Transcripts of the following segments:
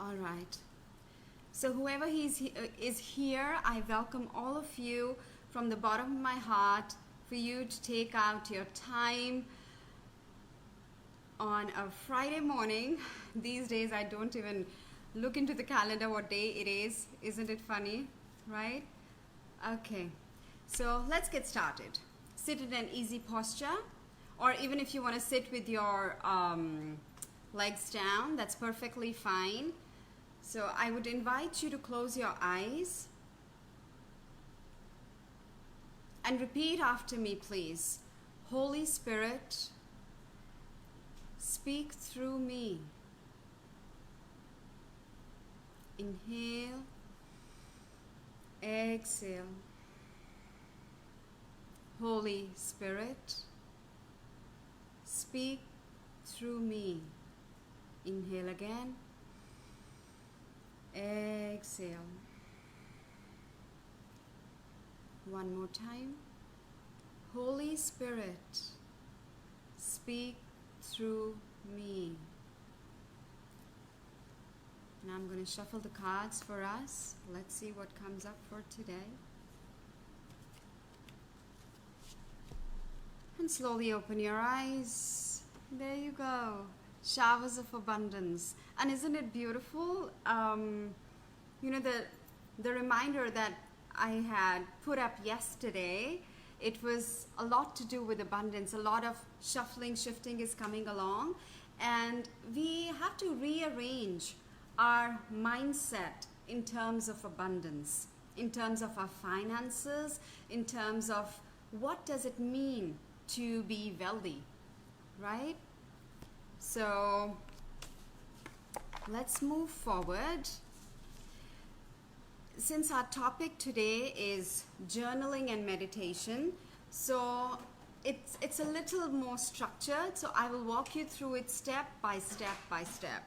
All right. So whoever is here, I welcome all of you from the bottom of my heart for you to take out your time on a Friday morning. These days I don't even look into the calendar what day it is. Isn't it funny, right? Okay, so let's get started. Sit in an easy posture, or even if you want to sit with your legs down, that's perfectly fine. So I would invite you to close your eyes and repeat after me, please. Holy Spirit, speak through me. Inhale, exhale. Holy Spirit, speak through me. Inhale again. Exhale. One more time. Holy Spirit, speak through me. Now I'm going to shuffle the cards for us. Let's see what comes up for today. And slowly open your eyes. There you go. Showers of abundance. And isn't it beautiful? The reminder that I had put up yesterday, it was a lot to do with abundance. A lot of shuffling, shifting is coming along. And we have to rearrange our mindset in terms of abundance, in terms of our finances, in terms of what does it mean to be wealthy, right? So let's move forward. Since our topic today is journaling and meditation, so it's a little more structured, so I will walk you through it step by step by step.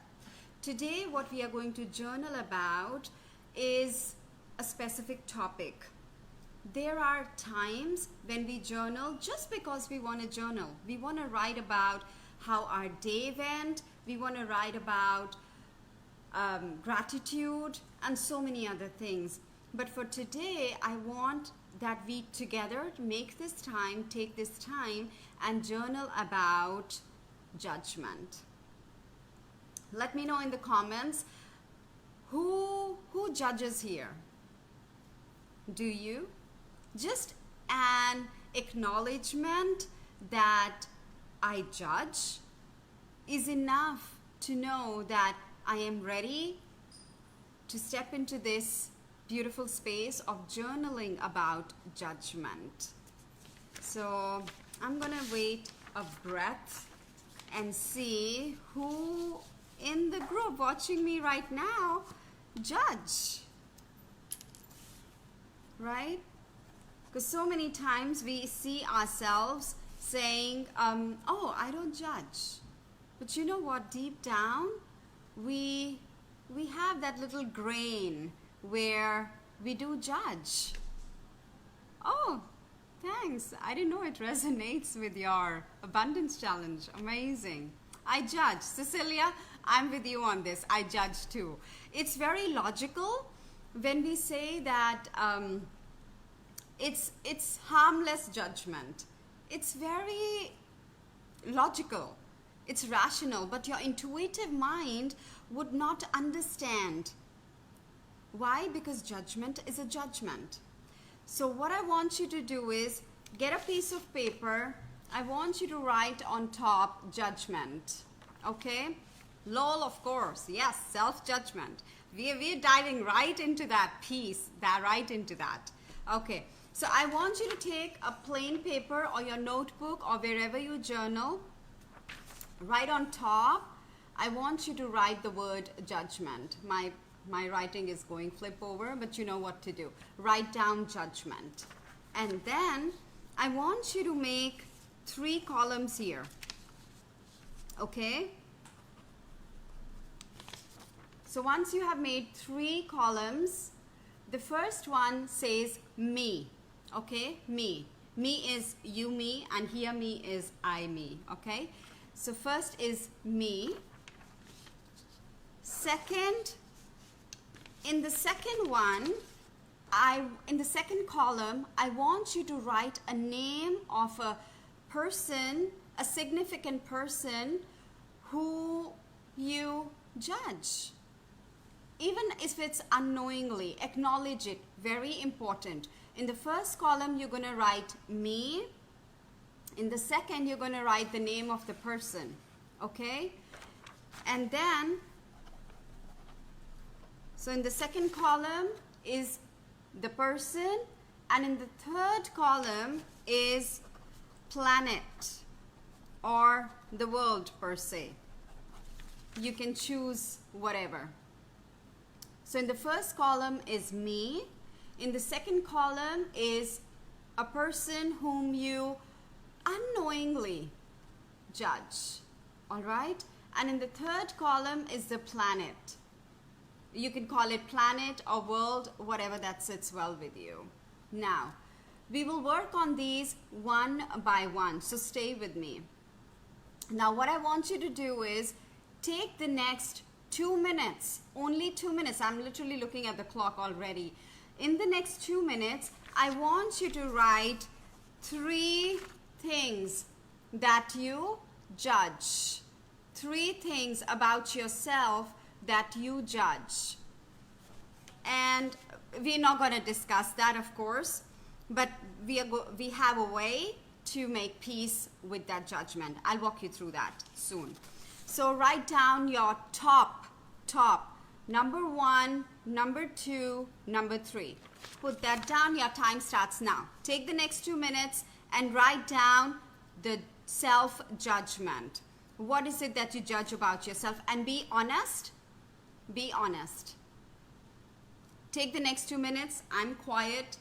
Today what we are going to journal about is a specific topic. There are times when we journal just because we want to journal. We want to write about how our day went. We want to write about gratitude and so many other things. But for today, I want that we together take this time and journal about judgment. Let me know in the comments who judges here. Do you? Just an acknowledgement that I judge is enough to know that I am ready to step into this beautiful space of journaling about judgment. So I'm gonna wait a breath and see who in the group watching me right now judge, right? Because so many times we see ourselves saying, oh, I don't judge. But you know what? Deep down, we have that little grain where we do judge. Oh, thanks. I didn't know it resonates with your abundance challenge. Amazing. I judge. Cecilia, I'm with you on this. I judge too. It's very logical when we say that it's harmless judgment. It's very logical. It's rational, but your intuitive mind would not understand. Why? Because judgment is a judgment. So what I want you to do is get a piece of paper. I want you to write on top judgment. Okay? LOL, of course. Yes, self-judgment. We're diving right into that piece, right into that. Okay. So I want you to take a plain paper or your notebook or wherever you journal. Right on top, I want you to write the word judgment. My writing is going flip over, but you know what to do. Write down judgment. And then I want you to make 3 columns here. Okay? So once you have made 3 columns, the first one says me. Okay? Me. Me is you, me, and here me is I, me. Okay? So first is me. Second In the second one, in the second column, I want you to write a name of a person, a significant person who you judge. Even if it's unknowingly, acknowledge it. Very important. In the first column, you're going to write me. In the second, you're going to write the name of the person. Okay? And then, so in the second column is the person, and in the third column is planet or the world per se. You can choose whatever. So in the first column is me. In the second column is a person whom you unknowingly judge. All right? And in the third column is the planet. You can call it planet or world, whatever that sits well with you. Now, we will work on these one by one, so stay with me. Now, what I want you to do is take the next 2 minutes, only 2 minutes. I'm literally looking at the clock already. In the next 2 minutes, I want you to write 3 things that you judge. 3 things about yourself that you judge. And we're not going to discuss that, of course, but we have a way to make peace with that judgment. I'll walk you through that soon. So write down your top, number 1, number 2, number 3. Put that down. Your time starts now. Take the next 2 minutes and write down the self-judgment. What is it that you judge about yourself? And be honest. Be honest. Take the next 2 minutes. I'm quiet.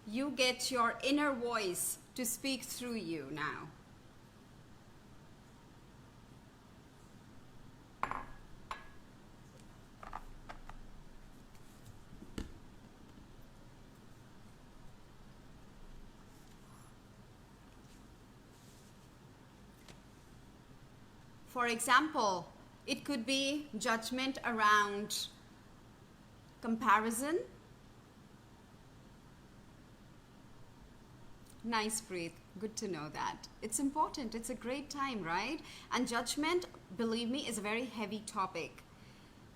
You get your inner voice to speak through you now. For example, it could be judgment around comparison. Nice breathe. Good to know that. It's important. It's a great time, right? And judgment, believe me, is a very heavy topic.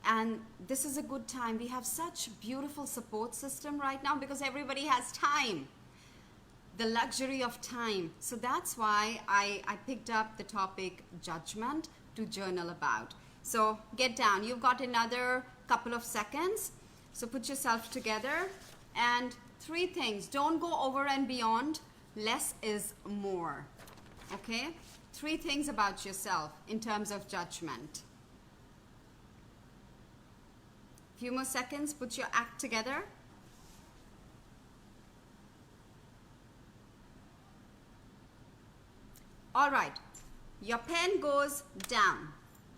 And this is a good time. We have such beautiful support system right now because everybody has time. The luxury of time. So that's why I picked up the topic judgment to journal about. So get down. You've got another couple of seconds. So put yourself together. And 3 things. Don't go over and beyond. Less is more. Okay? 3 things about yourself in terms of judgment. Few more seconds. Put your act together. All right, your pen goes down,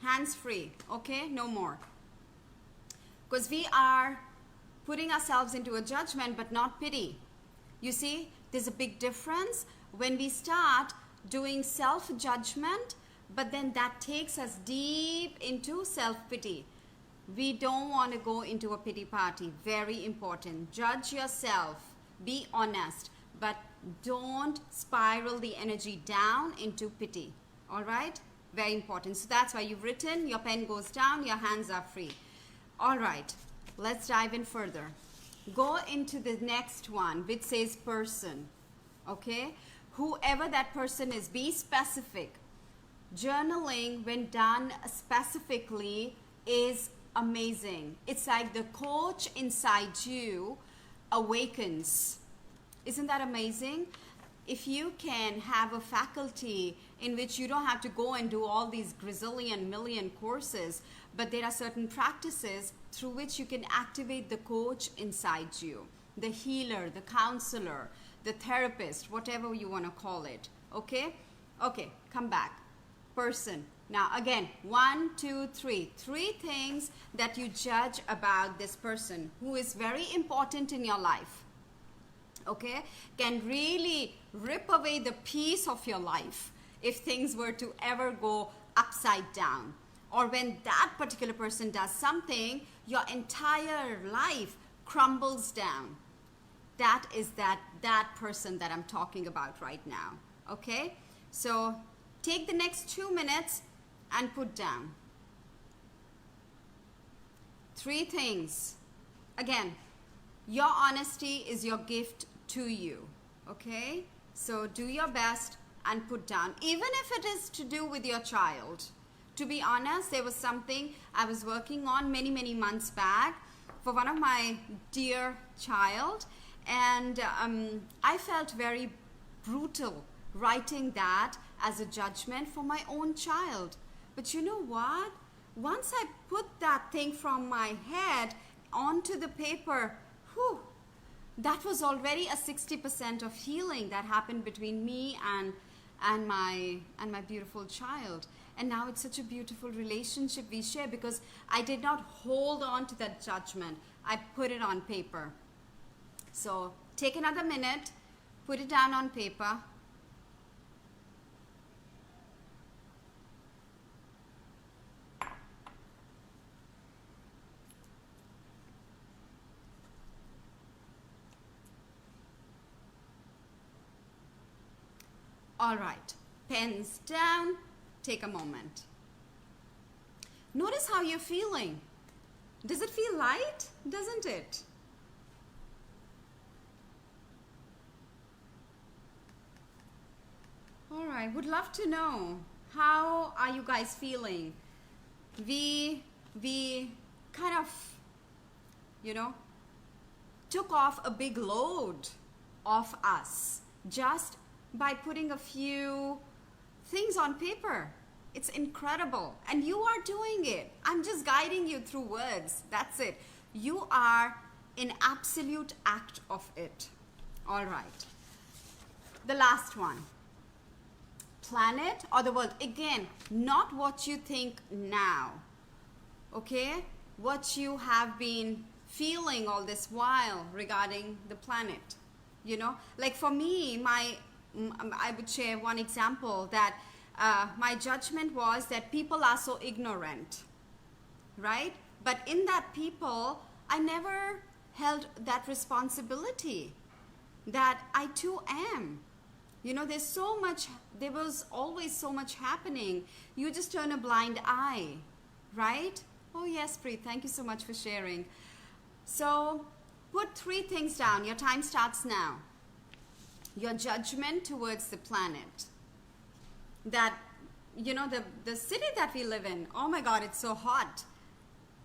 hands free, okay, no more. Because we are putting ourselves into a judgment but not pity. You see, there's a big difference when we start doing self-judgment, but then that takes us deep into self-pity. We don't want to go into a pity party. Very important. Judge yourself, be honest, but don't spiral the energy down into pity. All right? Very important. So that's why you've written, your pen goes down, your hands are free. All right, let's dive in further. Go into the next one, which says person. Okay? Whoever that person is, be specific. Journaling, when done specifically, is amazing. It's like the coach inside you awakens. Isn't that amazing? If you can have a faculty in which you don't have to go and do all these gazillion million courses, but there are certain practices through which you can activate the coach inside you, the healer, the counselor, the therapist, whatever you want to call it. Okay? Okay, come back. Person. Now again, 1, 2, 3. 3 things that you judge about this person who is very important in your life. Okay, can really rip away the peace of your life if things were to ever go upside down, or when that particular person does something, your entire life crumbles down. That is that person that I'm talking about right now. Okay? So take the next 2 minutes and put down 3 things. Again, your honesty is your gift to you. Okay? So do your best and put down, even if it is to do with your child. To be honest, there was something I was working on many months back for one of my dear child, and I felt very brutal writing that as a judgment for my own child. But you know what? Once I put that thing from my head onto the paper, whew, that was already a 60% of healing that happened between me and my beautiful child. And now it's such a beautiful relationship we share because I did not hold on to that judgment. I put it on paper. So take another minute, put it down on paper. All right, pens down, take a moment. Notice how you're feeling. Does it feel light? Doesn't it? All right, would love to know, how are you guys feeling? We kind of, took off a big load off us just by putting a few things on paper. It's incredible. And you are doing it. I'm just guiding you through words. That's it. You are in absolute act of it. All right. The last one. Planet or the world. Again, not what you think now. Okay? What you have been feeling all this while regarding the planet. Like for me, I would share one example that my judgment was that people are so ignorant, right? But in that people, I never held that responsibility that I too am. There was always so much happening. You just turn a blind eye, right? Oh yes, Preet, thank you so much for sharing. So put 3 things down. Your time starts now. Your judgment towards the planet. That, the city that we live in, oh my God, it's so hot.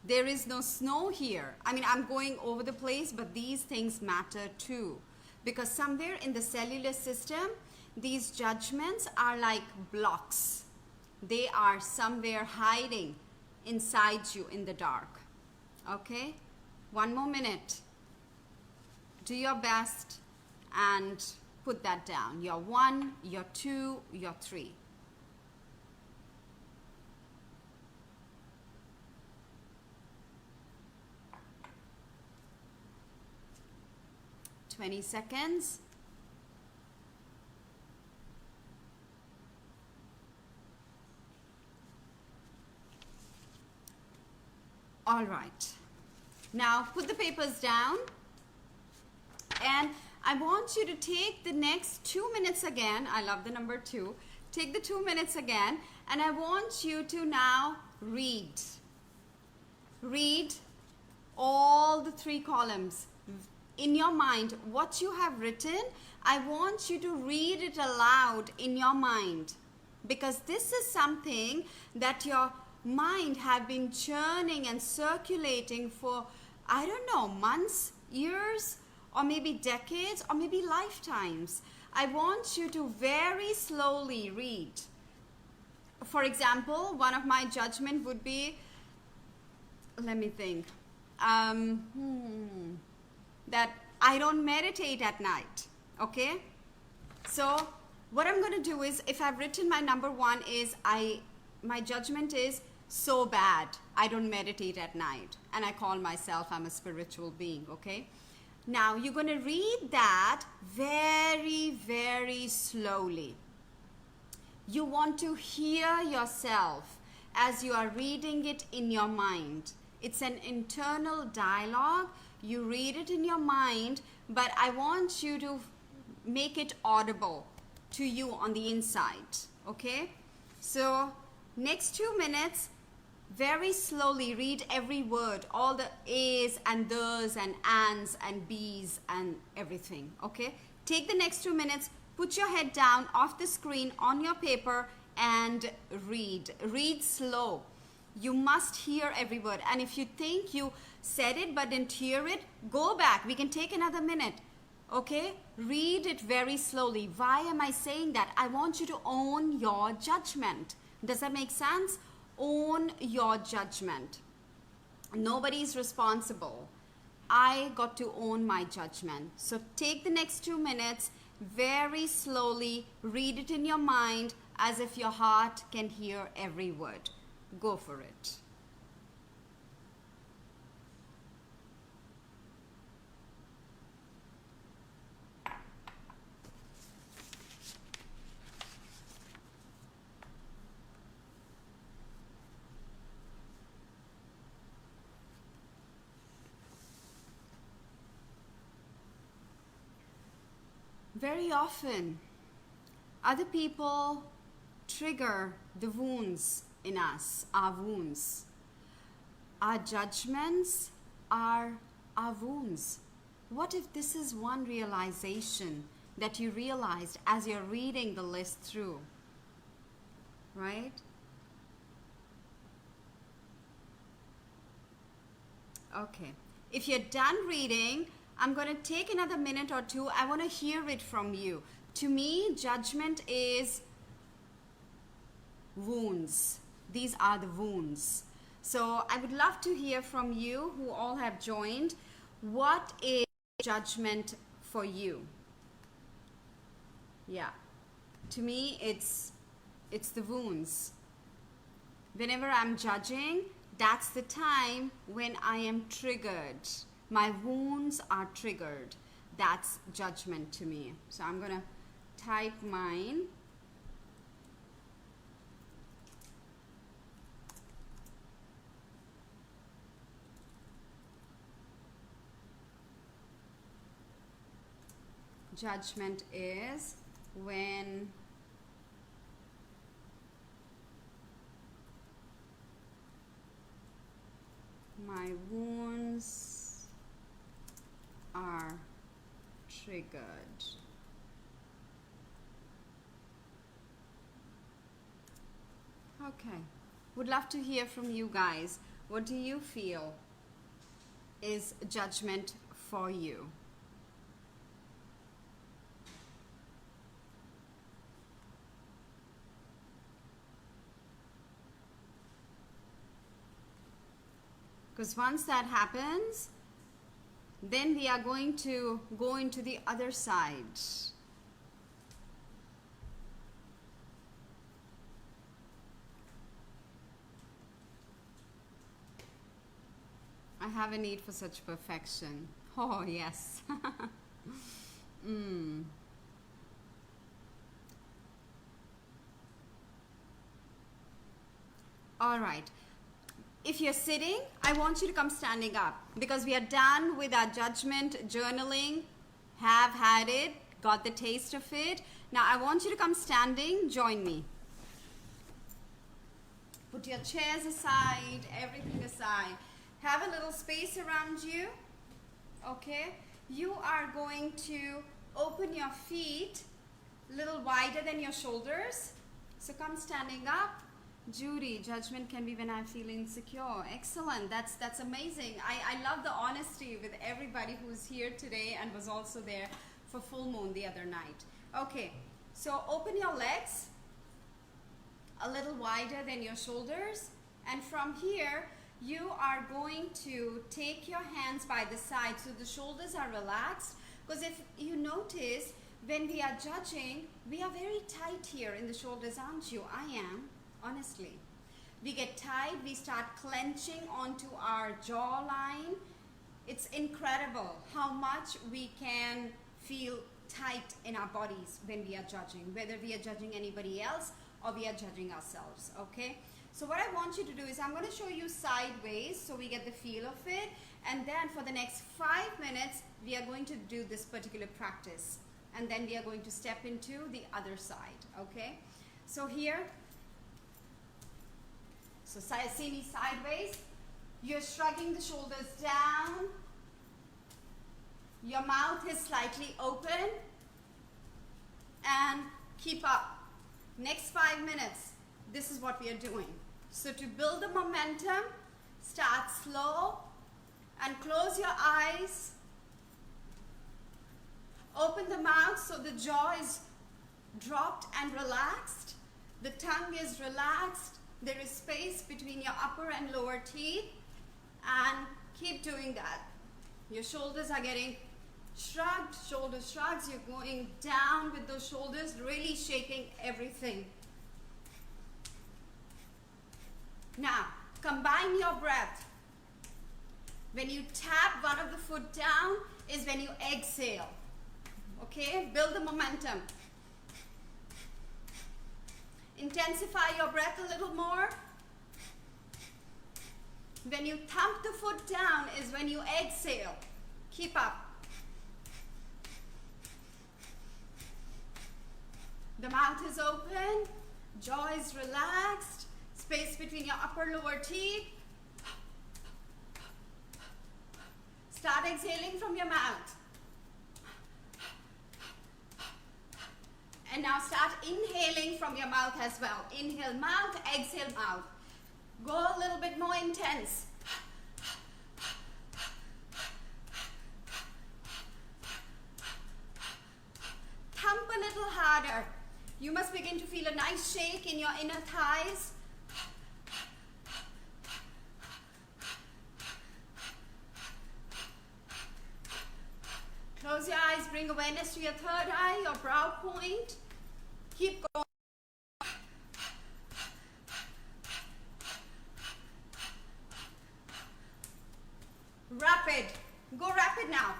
There is no snow here. I mean, I'm going over the place, but these things matter too. Because somewhere in the cellular system, these judgments are like blocks. They are somewhere hiding inside you in the dark. Okay? 1 more minute. Do your best and put that down. Your 1, your 2, your 3. $20 seconds. All right. Now put the papers down, and I want you to take the next 2 minutes again. I love the number 2. Take the 2 minutes again, and I want you to now read. Read all the 3 columns. In your mind, what you have written, I want you to read it aloud in your mind. Because this is something that your mind have been churning and circulating for, I don't know, months, years, or maybe decades, or maybe lifetimes. I want you to very slowly read. For example, one of my judgment would be, let me think, that I don't meditate at night, okay? So what I'm going to do is, if I've written my number 1 is, my judgment is so bad, I don't meditate at night, and I call myself, I'm a spiritual being, okay? Now you're going to read that very, very slowly. You want to hear yourself as you are reading it in your mind. It's an internal dialogue. You read it in your mind, but I want you to make it audible to you on the inside. Okay? So, next 2 minutes, very slowly read every word, all the A's and the's and ands and B's and everything. Okay? Take the next 2 minutes, put your head down off the screen on your paper and read. Read slow. You must hear every word. And if you think you said it but didn't hear it, go back. We can take another minute. Okay? Read it very slowly. Why am I saying that? I want you to own your judgment. Does that make sense? Own your judgment. Nobody is responsible. I got to own my judgment. So take the next 2 minutes, very slowly, read it in your mind as if your heart can hear every word. Go for it. Very often, other people trigger the wounds in us, our wounds. Our judgments are our wounds. What if this is one realization that you realized as you're reading the list through? Right? Okay. If you're done reading, I'm going to take another minute or two. I want to hear it from you. To me, judgment is wounds. These are the wounds. So I would love to hear from you who all have joined. What is judgment for you? Yeah. To me, it's the wounds. Whenever I'm judging, that's the time when I am triggered. My wounds are triggered. That's judgment to me. So I'm going to type mine. Judgment is when my wounds are triggered. Okay. Would love to hear from you guys. What do you feel is judgment for you? Because once that happens, then we are going to go into the other side. I have a need for such perfection. Oh, yes. All right. If you're sitting, I want you to come standing up because we are done with our judgment journaling, have had it, got the taste of it. Now I want you to come standing, join me. Put your chairs aside, everything aside. Have a little space around you, okay? You are going to open your feet a little wider than your shoulders. So come standing up. Judy, judgment can be when I feel insecure. Excellent. That's amazing. I love the honesty with everybody who's here today and was also there for full moon the other night. Okay, so open your legs a little wider than your shoulders, and from here you are going to take your hands by the side so the shoulders are relaxed, because if you notice, when we are judging, we are very tight here in the shoulders, aren't you? I am. Honestly, we get tight, we start clenching onto our jawline. It's incredible how much we can feel tight in our bodies when we are judging, whether we are judging anybody else or we are judging ourselves, okay? So what I want you to do is I'm going to show you sideways so we get the feel of it, and then for the next 5 minutes we are going to do this particular practice, and then we are going to step into the other side. Okay, so here, so see me sideways. You're shrugging the shoulders down, your mouth is slightly open, and keep up. Next 5 minutes, this is what we are doing. So to build the momentum, start slow and close your eyes. Open the mouth so the jaw is dropped and relaxed. The tongue is relaxed. There is space between your upper and lower teeth, and keep doing that. Your shoulders are getting shrugged, shoulder shrugs. You're going down with those shoulders, really shaking everything. Now, combine your breath. When you tap one of the foot down is when you exhale. Okay, build the momentum. Intensify your breath a little more. When you thump the foot down is when you exhale. Keep up. The mouth is open, jaw is relaxed, space between your upper lower teeth. Start exhaling from your mouth. And now start inhaling from your mouth as well. Inhale mouth, exhale mouth. Go a little bit more intense. Thump a little harder. You must begin to feel a nice shake in your inner thighs. Close your eyes, bring awareness to your third eye, your brow point. Keep going. Rapid. Go rapid now.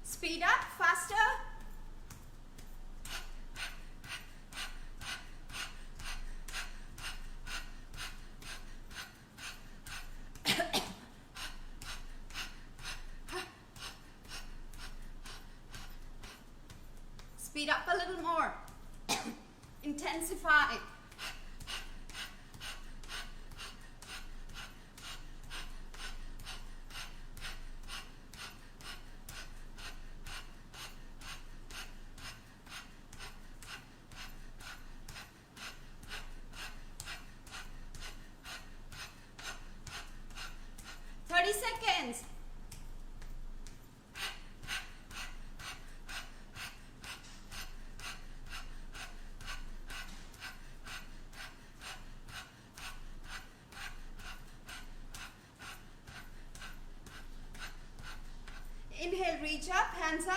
Speed up, faster. Speed up a little more. Intensify. Seconds. Inhale, reach up, hands up.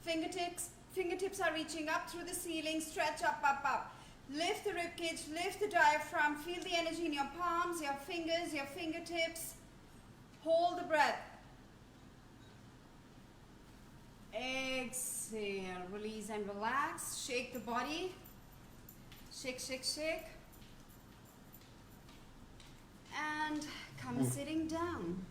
Fingertips are reaching up through the ceiling. Stretch up, up, up. Lift the ribcage, lift the diaphragm. Feel the energy in your palms, your fingers, your fingertips. Hold the breath. Exhale, release and relax. Shake the body. Shake, shake, shake. And come sitting down.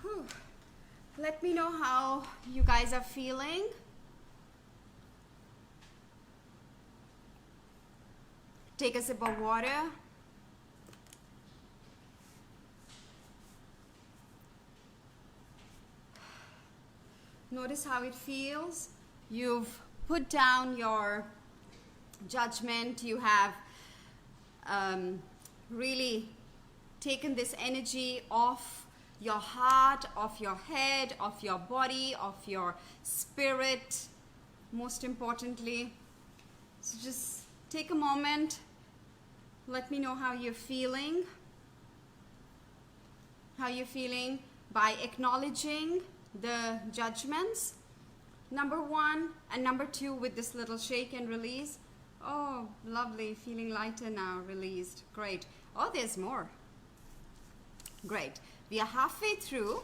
Whew. Let me know how you guys are feeling. Take a sip of water. Notice how it feels. You've put down your judgment. You have really taken this energy off your heart, off your head, off your body, off your spirit, most importantly. So just take a moment. Let me know how you're feeling. How you're feeling by acknowledging the judgments. Number 1 and number 2 with this little shake and release. Oh, lovely. Feeling lighter now. Released. Great. Oh, there's more. Great. We are halfway through.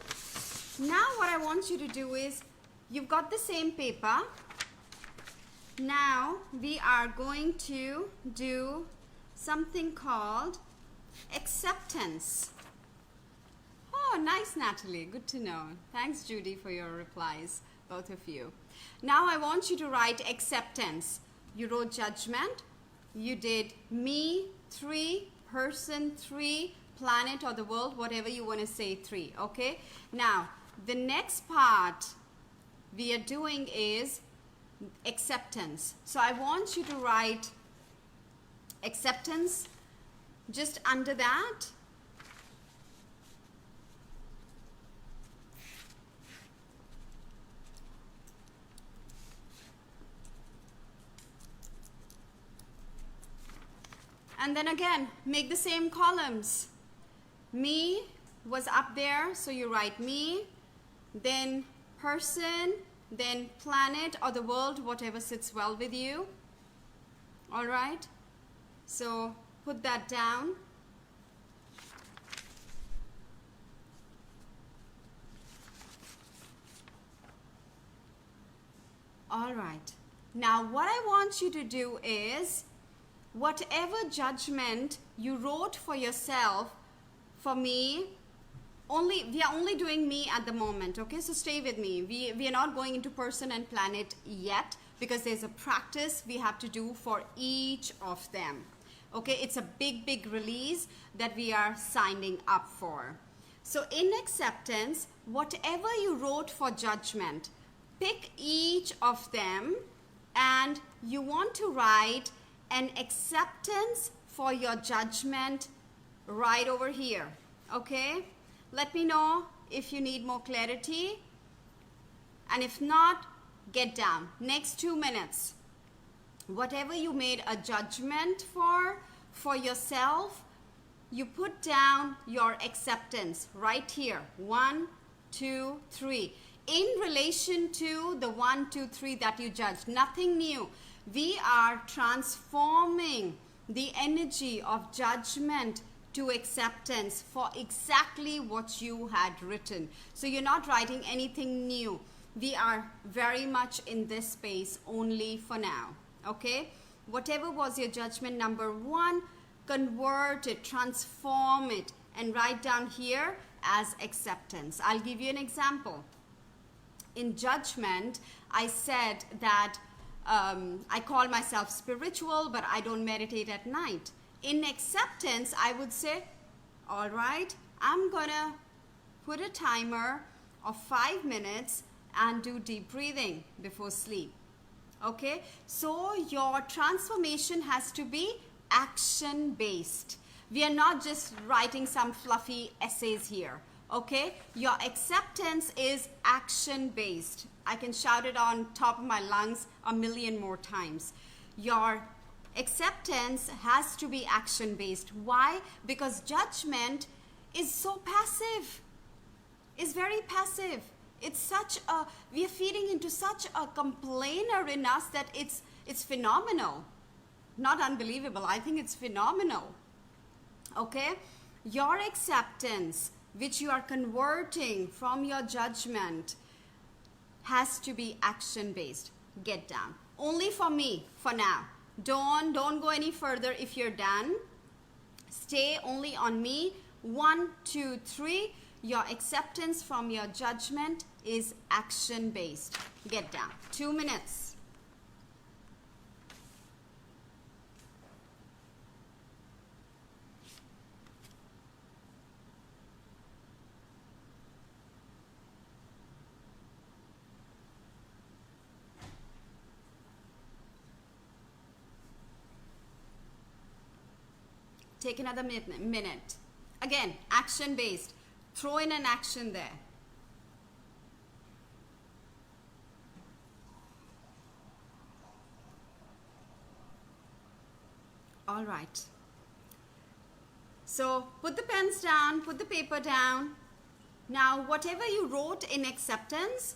Now what I want you to do is, you've got the same paper. Now we are going to do something called acceptance. Oh, nice, Natalie. Good to know. Thanks, Judy, for your replies, both of you. Now I want you to write acceptance. You wrote judgment. You did me, 3, person, 3, planet or the world, whatever you want to say, 3. Okay? Now, the next part we are doing is acceptance. So I want you to write acceptance just under that. And then again, make the same columns. Me was up there, so you write me, then person, then planet or the world, whatever sits well with you. All right? So put that down. All right. Now what I want you to do is, whatever judgment you wrote for yourself, for me, we are only doing me at the moment, okay? So stay with me. We are not going into person and planet yet, because there's a practice we have to do for each of them, okay? It's a big release that we are signing up for. So in acceptance, whatever you wrote for judgment, pick each of them and you want to write an acceptance for your judgment right over here, okay? Let me know if you need more clarity, and if not, get down. Next 2 minutes, whatever you made a judgment for yourself, you put down your acceptance right here. 1, 2, 3. In relation to the 1, 2, 3 that you judged, nothing new. We are transforming the energy of judgment to acceptance for exactly what you had written. So you're not writing anything new. We are very much in this space only for now, okay? Whatever was your judgment number 1, convert it, transform it, and write down here as acceptance. I'll give you an example. In judgment, I said that I call myself spiritual, but I don't meditate at night. In acceptance, I would say, all right, I'm gonna put a timer of 5 minutes and do deep breathing before sleep. Okay, so your transformation has to be action based. We are not just writing some fluffy essays here. Okay, your acceptance is action based. I can shout it on top of my lungs 1,000,000 more times. Your acceptance has to be action based. Why? Because judgment is so passive. It's very passive. It's such a, we are feeding into such a complainer in us that it's phenomenal. Not unbelievable. I think it's phenomenal. Okay? Your acceptance, which you are converting from your judgment, has to be action based. Get down. Only for me for now. Don't go any further if you're done. Stay only on me. 1, 2, 3. Your acceptance from your judgment is action based. Get down. 2 minutes. Take another minute. Again, action based. Throw in an action there. All right. So put the pens down, put the paper down. Now, whatever you wrote in acceptance,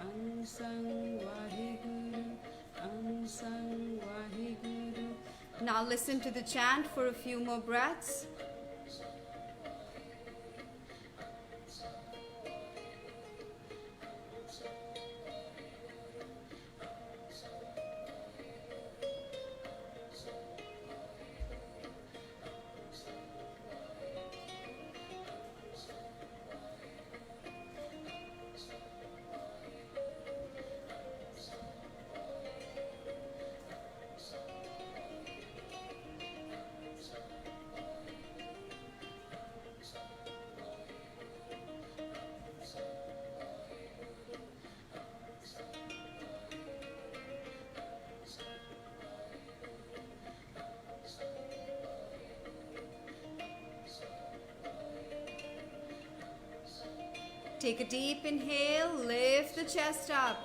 Now listen to the chant for a few more breaths. Take a deep inhale, lift the chest up.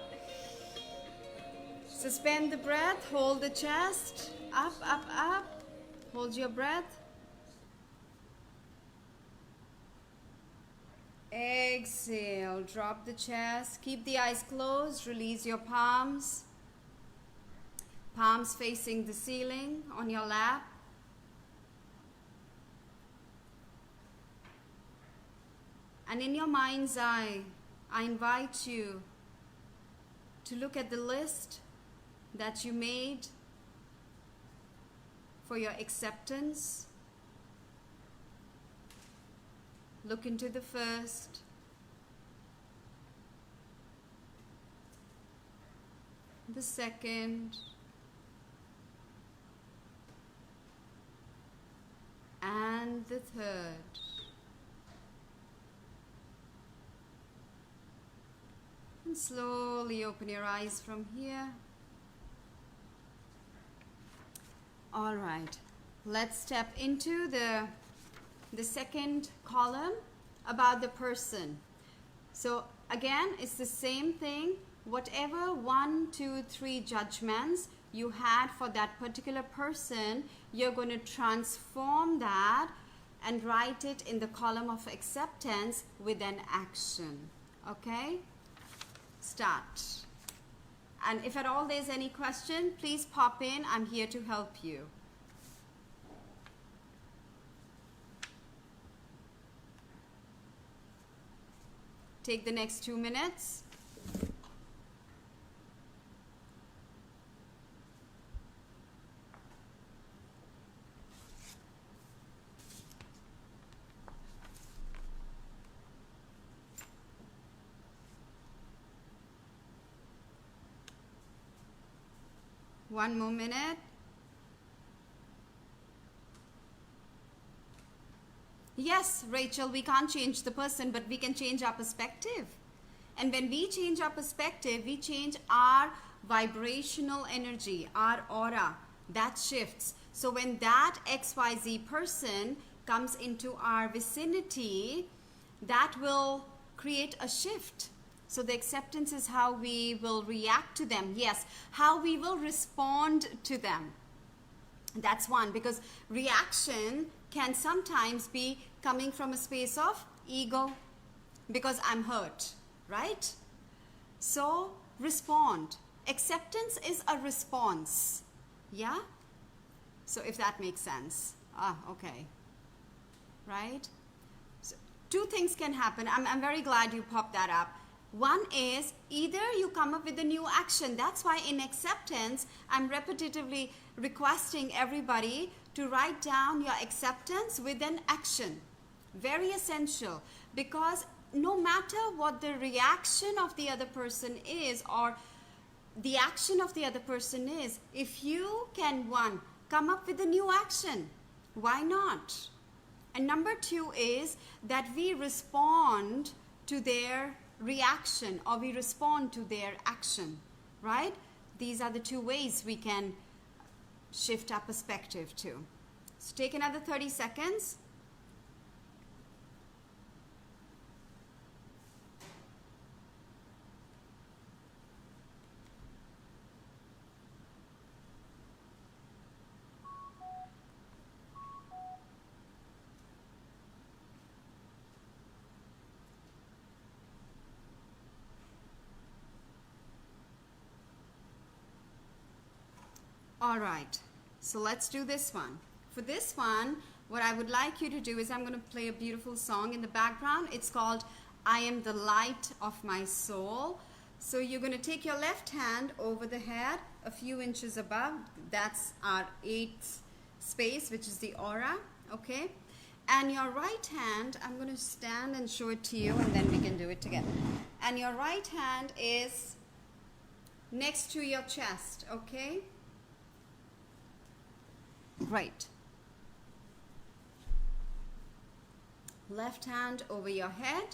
Suspend the breath, hold the chest, up, up, up. Hold your breath. Exhale, drop the chest. Keep the eyes closed, release your palms. Palms facing the ceiling on your lap. And in your mind's eye, I invite you to look at the list that you made for your acceptance. Look into the first, the second, and the third. And slowly open your eyes from here. All right, let's step into the second column about the person. So again, it's the same thing. Whatever 1, 2, 3 judgments you had for that particular person, you're going to transform that and write it in the column of acceptance with an action. Okay? Start. And if at all there's any question, please pop in. I'm here to help you. Take the next 2 minutes. One more minute. Yes, Rachel, we can't change the person, but we can change our perspective. And when we change our perspective, we change our vibrational energy, our aura. That shifts. So when that XYZ person comes into our vicinity, that will create a shift. So the acceptance is how we will react to them. Yes, how we will respond to them. That's one, because reaction can sometimes be coming from a space of ego, because I'm hurt, right? So respond. Acceptance is a response. Yeah? So if that makes sense. Okay. Right? So 2 things can happen. I'm very glad you popped that up. One is either you come up with a new action. That's why in acceptance, I'm repetitively requesting everybody to write down your acceptance with an action. Very essential, because no matter what the reaction of the other person is or the action of the other person is, if you can, 1, come up with a new action, why not? And number 2 is that we respond to their reaction or we respond to their action, right? These are the 2 ways we can shift our perspective to. So take another 30 seconds. All right, So let's do this one. For this one, what I would like you to do is I'm going to play a beautiful song in the background. It's called I Am the Light of My Soul. So you're going to take your left hand over the head a few inches above. That's our 8th space, which is the aura. Okay? And your right hand, I'm going to stand and show it to you, and then we can do it together. And your right hand is next to your chest. Okay? Right. Left hand over your head,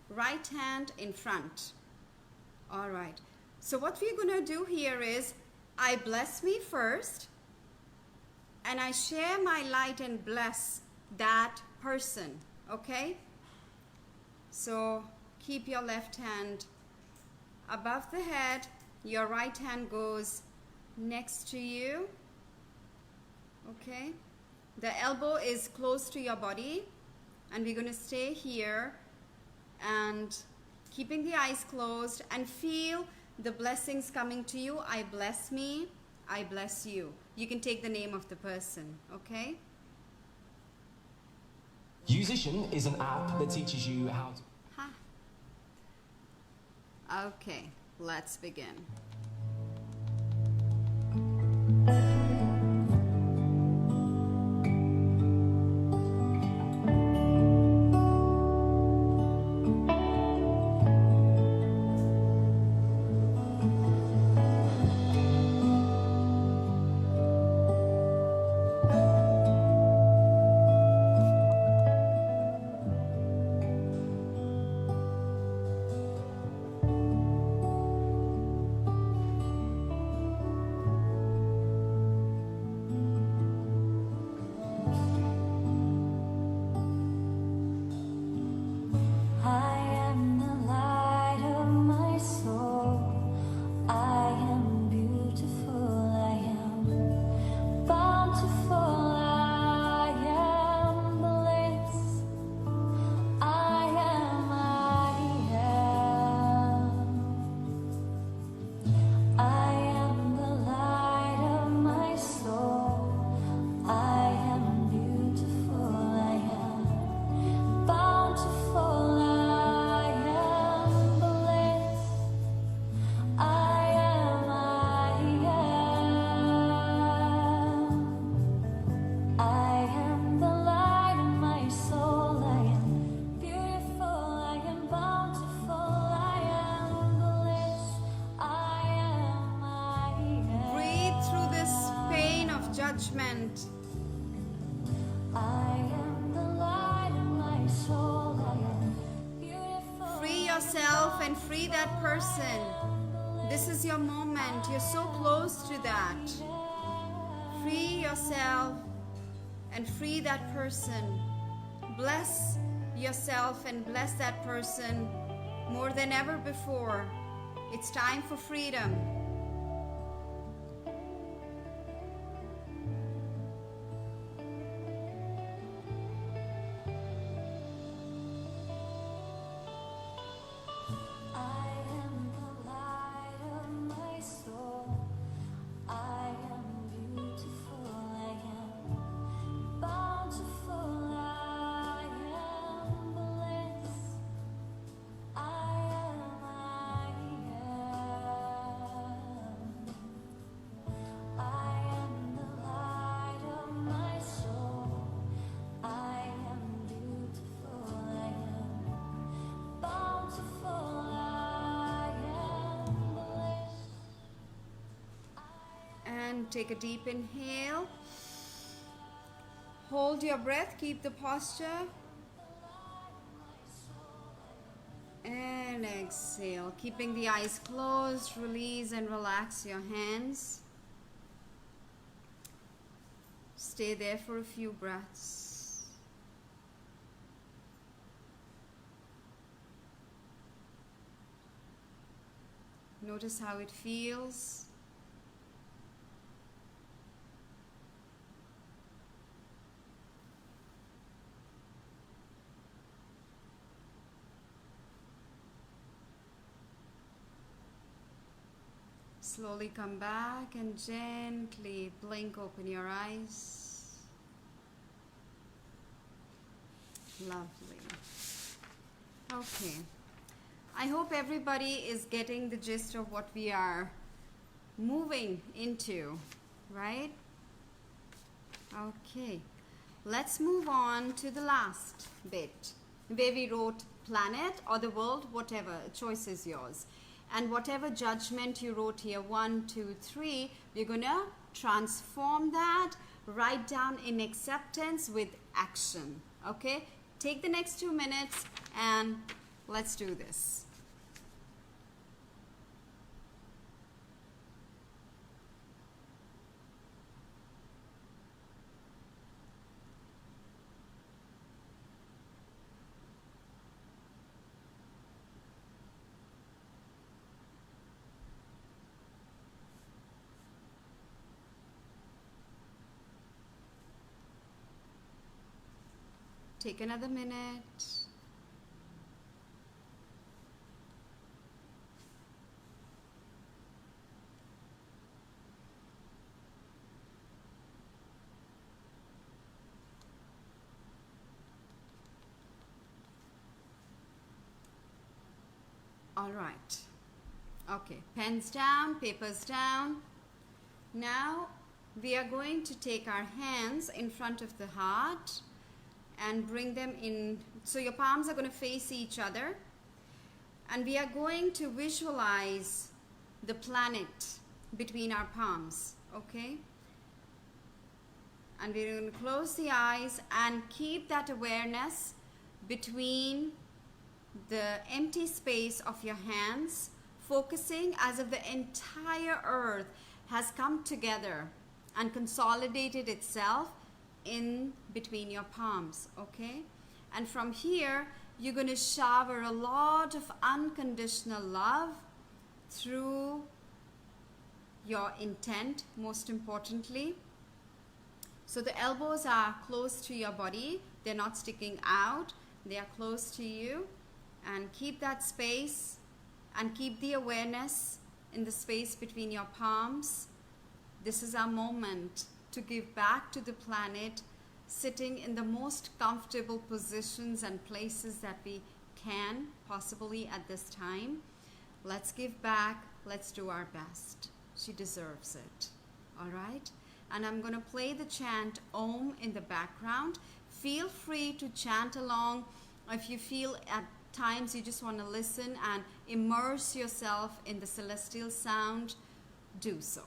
right hand in front. All right. So what we're going to do here is, I bless me first, and I share my light and bless that person. Okay? So keep your left hand above the head. Your right hand goes next to you. Okay? The elbow is close to your body. And we're going to stay here and keeping the eyes closed and feel the blessings coming to you. I bless me. I bless you. You can take the name of the person. Okay? Musician is an app that teaches you how to... Okay, let's begin. Judgment. I am the light of my soul. I am beautiful. Free yourself and free that person. This is your moment. You're so close to that. Free yourself and free that person. Bless yourself and bless that person more than ever before. It's time for freedom. Take a deep inhale. Hold your breath. Keep the posture. And exhale. Keeping the eyes closed. Release and relax your hands. Stay there for a few breaths. Notice how it feels. Slowly come back and gently blink open your eyes. Lovely. Okay. I hope everybody is getting the gist of what we are moving into, right? Okay. Let's move on to the last bit, where we wrote planet or the world, whatever, choice is yours. And whatever judgment you wrote here, 1, 2, 3, we're gonna transform that, write down in acceptance with action, okay? Take the next 2 minutes and let's do this. Take another minute. All right. Okay, pens down, papers down. Now we are going to take our hands in front of the heart and bring them in. So your palms are going to face each other. And we are going to visualize the planet between our palms, okay? And we're going to close the eyes and keep that awareness between the empty space of your hands, focusing as if the entire earth has come together and consolidated itself in between your palms, okay? And from here, you're going to shower a lot of unconditional love through your intent, most importantly. So the elbows are close to your body. They're not sticking out. They are close to you. And keep that space and keep the awareness in the space between your palms. This is our moment to give back to the planet, sitting in the most comfortable positions and places that we can possibly at this time. Let's give back. Let's do our best. She deserves it. All right? And I'm going to play the chant Om in the background. Feel free to chant along. If you feel at times you just want to listen and immerse yourself in the celestial sound, do so.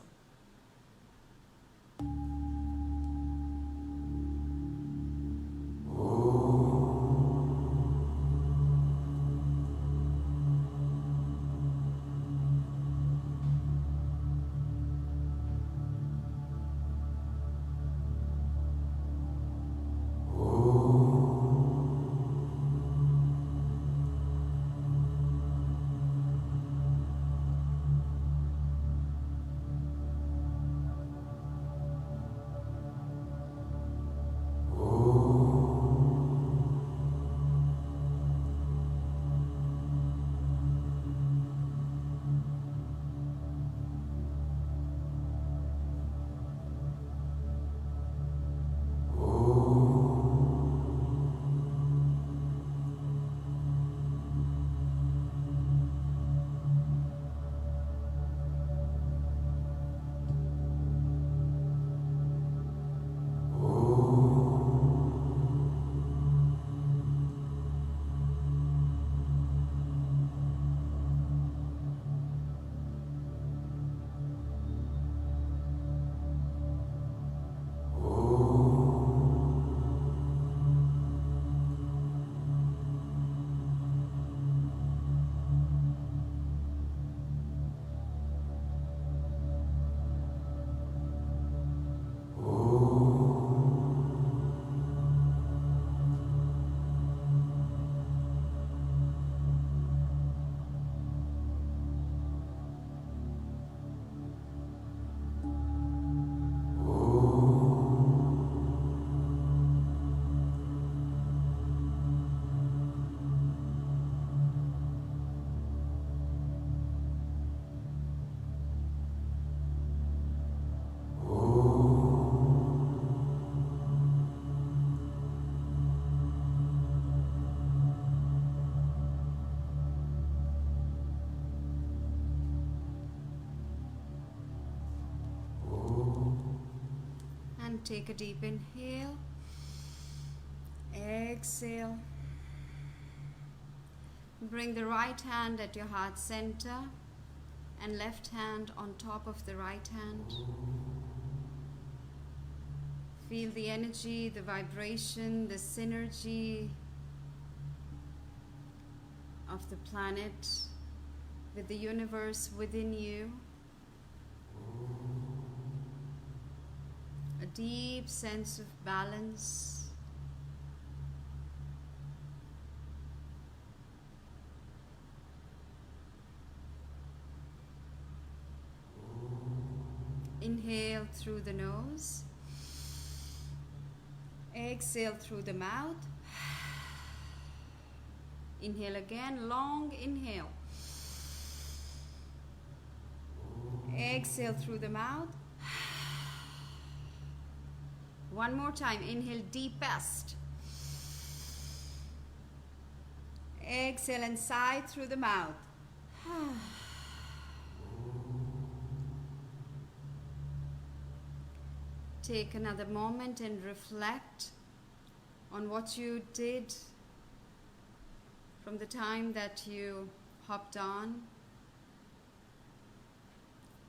And take a deep inhale. Exhale. Bring the right hand at your heart center and left hand on top of the right hand. Feel the energy, the vibration, the synergy of the planet with the universe within you. A deep sense of balance. Inhale through the nose. Exhale through the mouth. Inhale again, long inhale. Exhale through the mouth. One more time, inhale deepest. Exhale and sigh through the mouth. Take another moment and reflect on what you did from the time that you hopped on.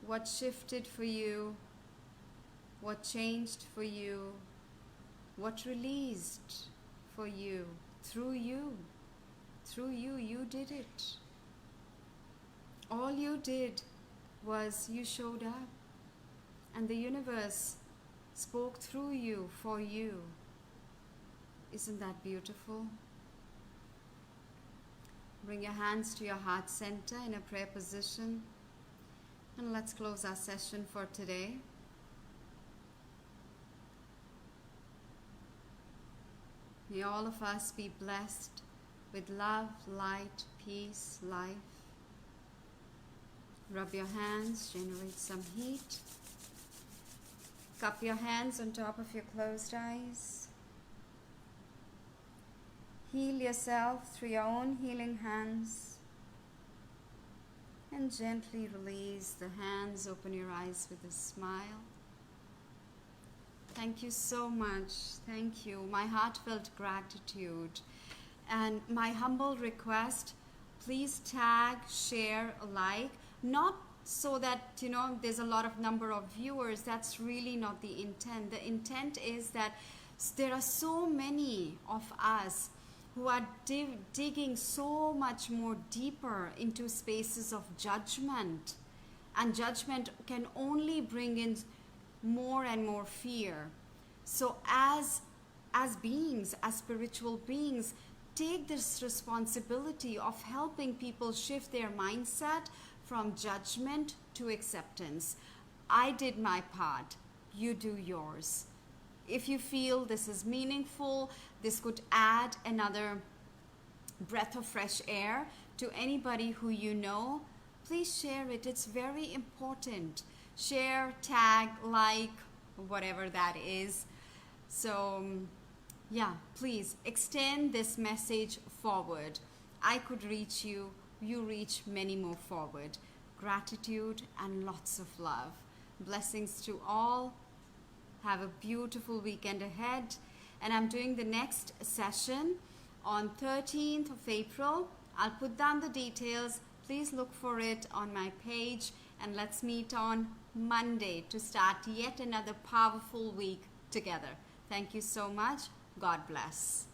What shifted for you? What changed for you? What released for you? Through you. Through you, you did it. All you did was you showed up, and the universe spoke through you, for you. Isn't that beautiful? Bring your hands to your heart center in a prayer position, and let's close our session for today. May all of us be blessed with love, light, peace, life. Rub your hands, generate some heat. Cup your hands on top of your closed eyes. Heal yourself through your own healing hands. And gently release the hands, open your eyes with a smile. Thank you so much. Thank you. My heartfelt gratitude. And my humble request, please tag, share, like. Not so that, there's a lot of number of viewers. That's really not the intent. The intent is that there are so many of us who are digging so much more deeper into spaces of judgment. And judgment can only bring in more and more fear. So as beings, as spiritual beings, take this responsibility of helping people shift their mindset from judgment to acceptance. I did my part, you do yours. If you feel this is meaningful, this could add another breath of fresh air to anybody who you know, please share it. It's very important. Share, tag, like, whatever that is. So, yeah, please extend this message forward. I could reach you, you reach many more forward. Gratitude and lots of love. Blessings to all. Have a beautiful weekend ahead. And I'm doing the next session on 13th of April. I'll put down the details. Please look for it on my page. And let's meet on Monday to start yet another powerful week together. Thank you so much. God bless.